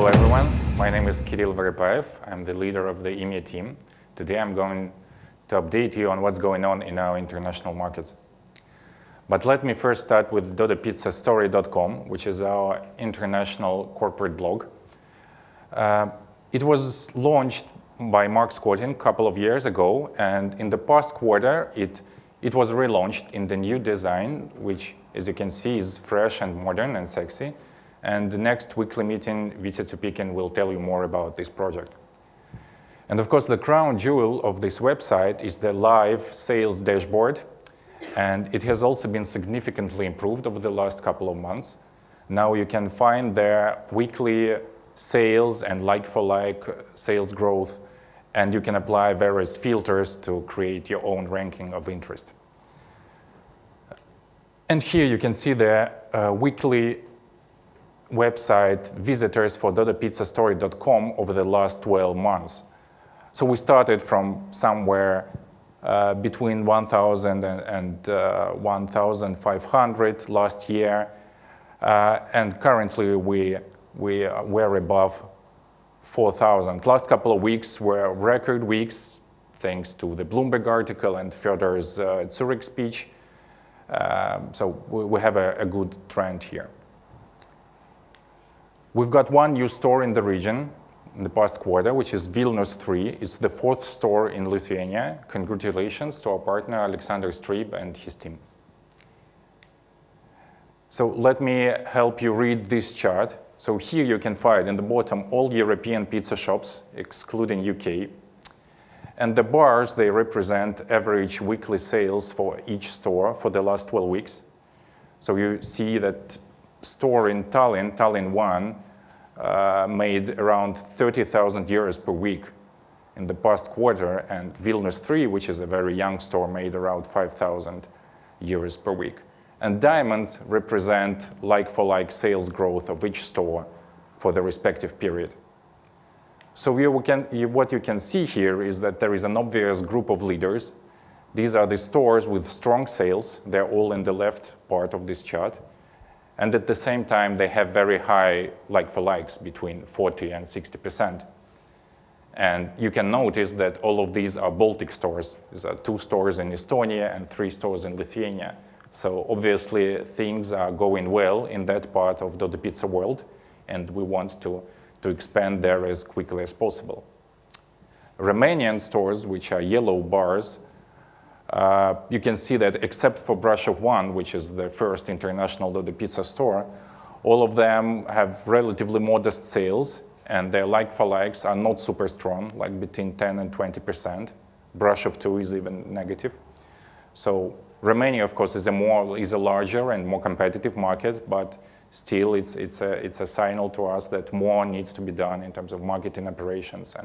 Hello everyone, my name is Kirill Vyrypaev. I'm the leader of the EMEA team. Today I'm going to update you on what's going on in our international markets. But let me first start with dodapizzastory.com, which is our international corporate blog. It was launched by Mark Scotting a couple of years ago, and in the past quarter it was relaunched in the new design, which, as you can see, is fresh and modern and sexy. And the next weekly meeting, Vita Tupikin will tell you more about this project. And of course, the crown jewel of this website is the live sales dashboard. And it has also been significantly improved over the last couple of months. Now you can find their weekly sales and like-for-like sales growth, and you can apply various filters to create your own ranking of interest. And here you can see the weekly website visitors for dodapizzastory.com over the last 12 months. So we started from somewhere between 1,000 and 1,500 last year, and currently we're above 4,000. Last couple of weeks were record weeks, thanks to the Bloomberg article and Federer's Zurich speech. So we have a good trend here. We've got one new store in the region in the past quarter, which is Vilnius 3. It's the 4th store in Lithuania. Congratulations to our partner, Alexander Stryb, and his team. So let me help you read this chart. So here you can find in the bottom all European pizza shops, excluding UK. And the bars, they represent average weekly sales for each store for the last 12 weeks. So you see that store in Tallinn 1, made around 30,000 euros per week in the past quarter, and Vilnius 3, which is a very young store, made around 5,000 euros per week. And diamonds represent like-for-like sales growth of each store for the respective period. So what you can see here is that there is an obvious group of leaders. These are the stores with strong sales. They're all in the left part of this chart. And at the same time, they have very high like-for-likes, between 40 and 60%. And you can notice that all of these are Baltic stores. These are 2 stores in Estonia and 3 stores in Lithuania. So obviously, things are going well in that part of the pizza world, and we want to expand there as quickly as possible. Romanian stores, which are yellow bars, you can see that except for Brasov 1, which is the first international Dodo Pizza store, all of them have relatively modest sales, and their like-for-likes are not super strong, like between 10 and 20%. Brasov 2 is even negative. So Romania, of course, is a larger and more competitive market, but still it's a signal to us that more needs to be done in terms of marketing operations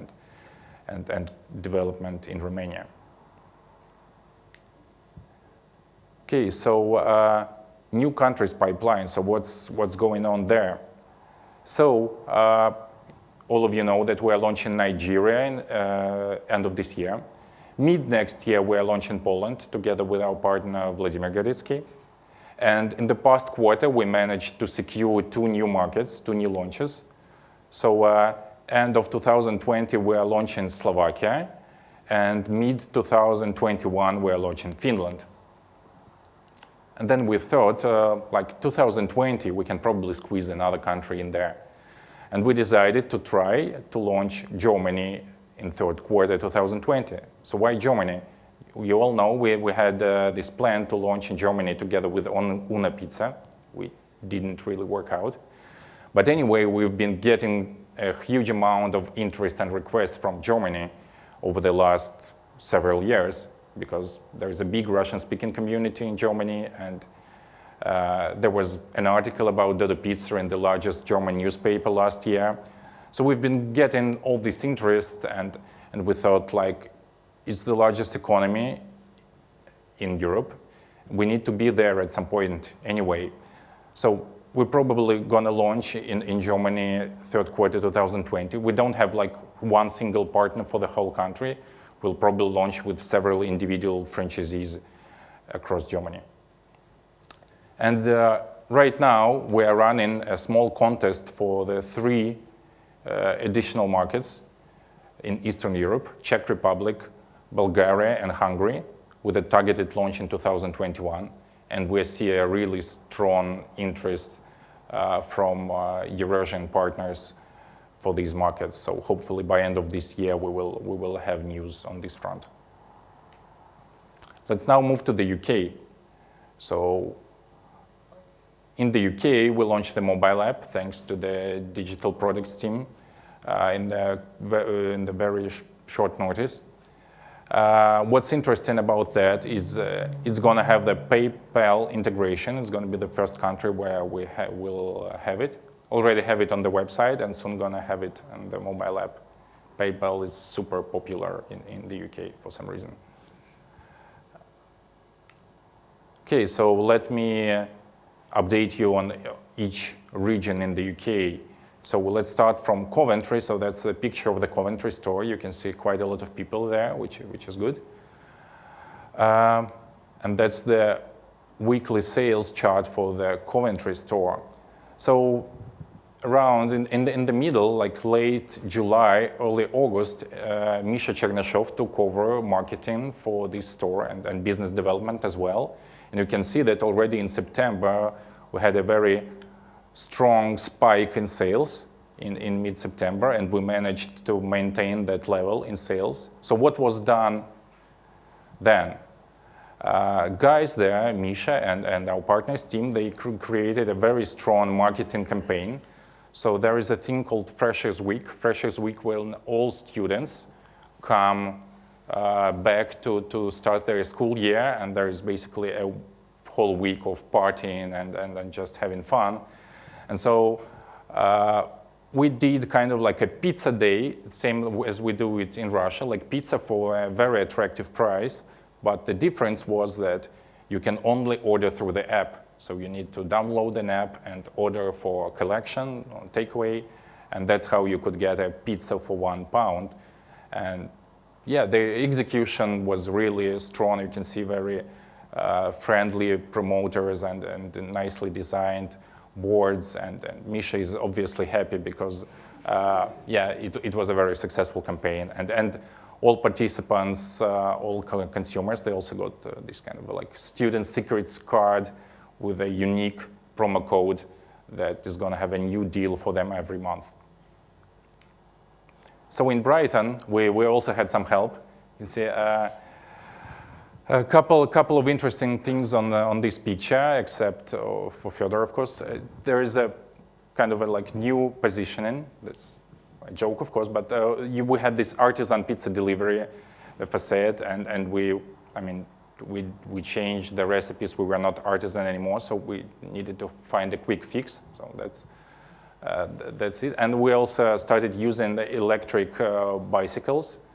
and development in Romania. Okay, so new countries pipeline, so what's going on there? So all of you know that we're launching Nigeria in end of this year. Mid next year, we're launching Poland together with our partner Vladimir Goritsky. And in the past quarter, we managed to secure 2 new markets, 2 new launches. So end of 2020, we're launching Slovakia, and mid 2021, we're launching Finland. And then we thought, like 2020, we can probably squeeze another country in there. And we decided to try to launch Germany in 3rd quarter 2020. So why Germany? You all know we had this plan to launch in Germany together with Una Pizza. We didn't really work out. But anyway, we've been getting a huge amount of interest and requests from Germany over the last several years, because there is a big Russian-speaking community in Germany, and there was an article about Dodo Pizza in the largest German newspaper last year. So we've been getting all this interest, and we thought, like, it's the largest economy in Europe. We need to be there at some point anyway. So we're probably going to launch in Germany 3rd quarter 2020. We don't have like one single partner for the whole country. We'll probably launch with several individual franchisees across Germany. And right now, we are running a small contest for the 3 additional markets in Eastern Europe, Czech Republic, Bulgaria, and Hungary, with a targeted launch in 2021. And we see a really strong interest from Eurasian partners for these markets. So hopefully by end of this year, we will have news on this front. Let's now move to the UK. So in the UK, we launched the mobile app thanks to the digital products team in the very short notice. What's interesting about that is it's going to have the PayPal integration. It's going to be the first country where we will have it. Already have it on the website and soon going to have it on the mobile app. PayPal is super popular in the UK for some reason. Okay, so let me update you on each region in the UK. So let's start from Coventry. So that's a picture of the Coventry store. You can see quite a lot of people there, which is good. And that's the weekly sales chart for the Coventry store. So around in the middle, like late July, early August, Misha Chernashov took over marketing for this store and business development as well. And you can see that already in September, we had a very strong spike in sales in mid-September, and we managed to maintain that level in sales. So what was done then? Guys there, Misha and our partners team, they created a very strong marketing campaign. So there is a thing called Freshers Week. Freshers Week when all students come back to start their school year, and there is basically a whole week of partying and just having fun. And so we did kind of like a pizza day, same as we do it in Russia, like pizza for a very attractive price. But the difference was that you can only order through the app. So you need to download an app and order for collection, takeaway, and that's how you could get a pizza for £1. And yeah, the execution was really strong. You can see very friendly promoters and nicely designed boards. And Misha is obviously happy because, yeah, it was a very successful campaign. And all participants, all consumers, they also got this kind of like student secrets card with a unique promo code that is going to have a new deal for them every month. So in Brighton, we also had some help. You can see a couple of interesting things on this picture, except for Fyodor, of course. There is a kind of a like new positioning. That's a joke, of course, but we had this artisan pizza delivery facade, and we changed the recipes. We were not artisan anymore, so we needed to find a quick fix. So that's it. And we also started using the electric bicycles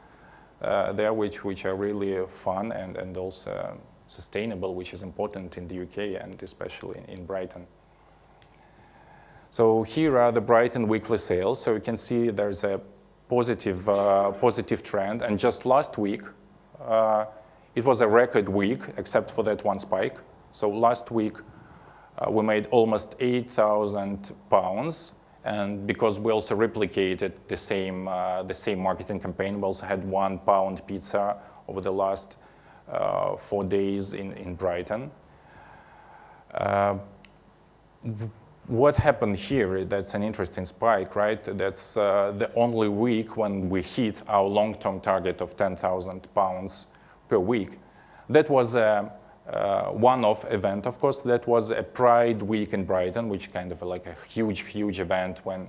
there, which are really fun and also sustainable, which is important in the UK and especially in Brighton. So here are the Brighton weekly sales. So you can see there's a positive trend. And just last week, it was a record week, except for that one spike. So last week, we made almost £8,000. And because we also replicated the same marketing campaign, we also had £1 pizza over the last 4 days in Brighton. What happened here, that's an interesting spike, right? That's the only week when we hit our long-term target of £10,000 per week. That was a one-off event, of course. That was a Pride Week in Brighton, which kind of like a huge event when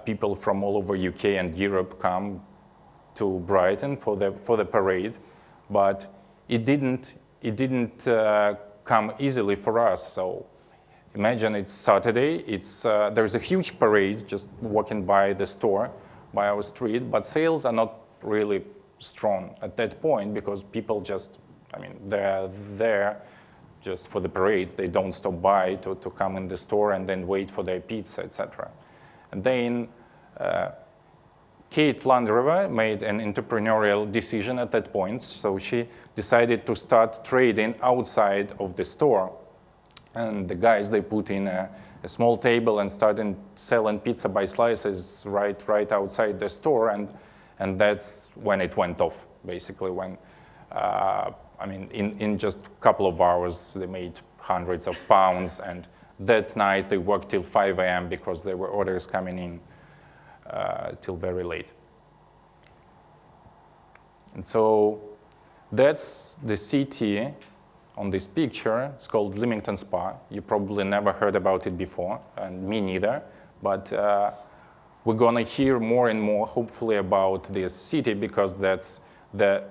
people from all over UK and Europe come to Brighton for the parade. But it didn't come easily for us. So imagine it's Saturday. There's a huge parade just walking by the store, by our street, but sales are not really strong at that point because people just, they're there just for the parade. They don't stop by to come in the store and then wait for their pizza, etc. And then Kate Landreva made an entrepreneurial decision at that point. So she decided to start trading outside of the store. And the guys, they put in a small table and started selling pizza by slices right outside the store, and that's when it went off, basically, when, I mean, in just a couple of hours, they made hundreds of pounds, and that night they worked till 5 a.m. because there were orders coming in till very late. And so that's the city on this picture. It's called Leamington Spa. You probably never heard about it before, and me neither, but we're gonna hear more and more, hopefully, about this city, because that's the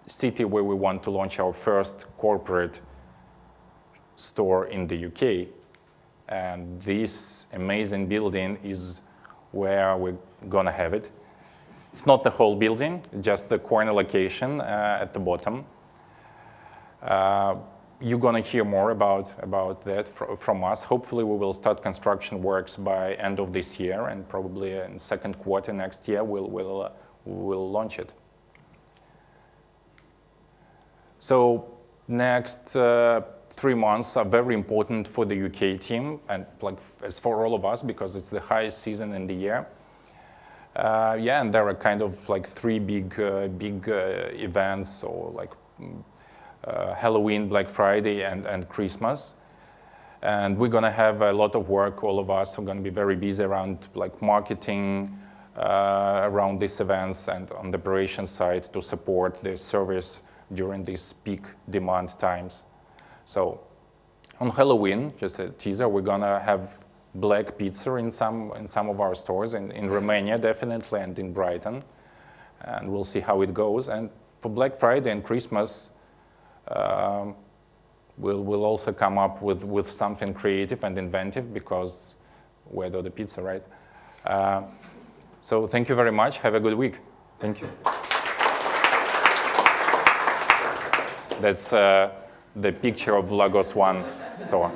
city where we want to launch our first corporate store in the UK. And this amazing building is where we're gonna have it. It's not the whole building, just the corner location at the bottom. You're gonna hear more about that from us. Hopefully we will start construction works by end of this year, and probably in second quarter next year we'll launch it. So next 3 months are very important for the UK team, and like as for all of us, because it's the highest season in the year. Yeah, and there are kind of like 3 big events, or like Halloween, Black Friday, and Christmas. And we're gonna have a lot of work. All of us are gonna be very busy around like marketing around these events, and on the operations side to support the service during these peak demand times. So on Halloween, just a teaser, we're gonna have black pizza in some of our stores, in Romania definitely, and in Brighton, and we'll see how it goes. And for Black Friday and Christmas, we'll also come up with something creative and inventive, because we're the pizza, right? So thank you very much. Have a good week. Thank you. That's the picture of Lagos One store.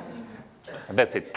That's it.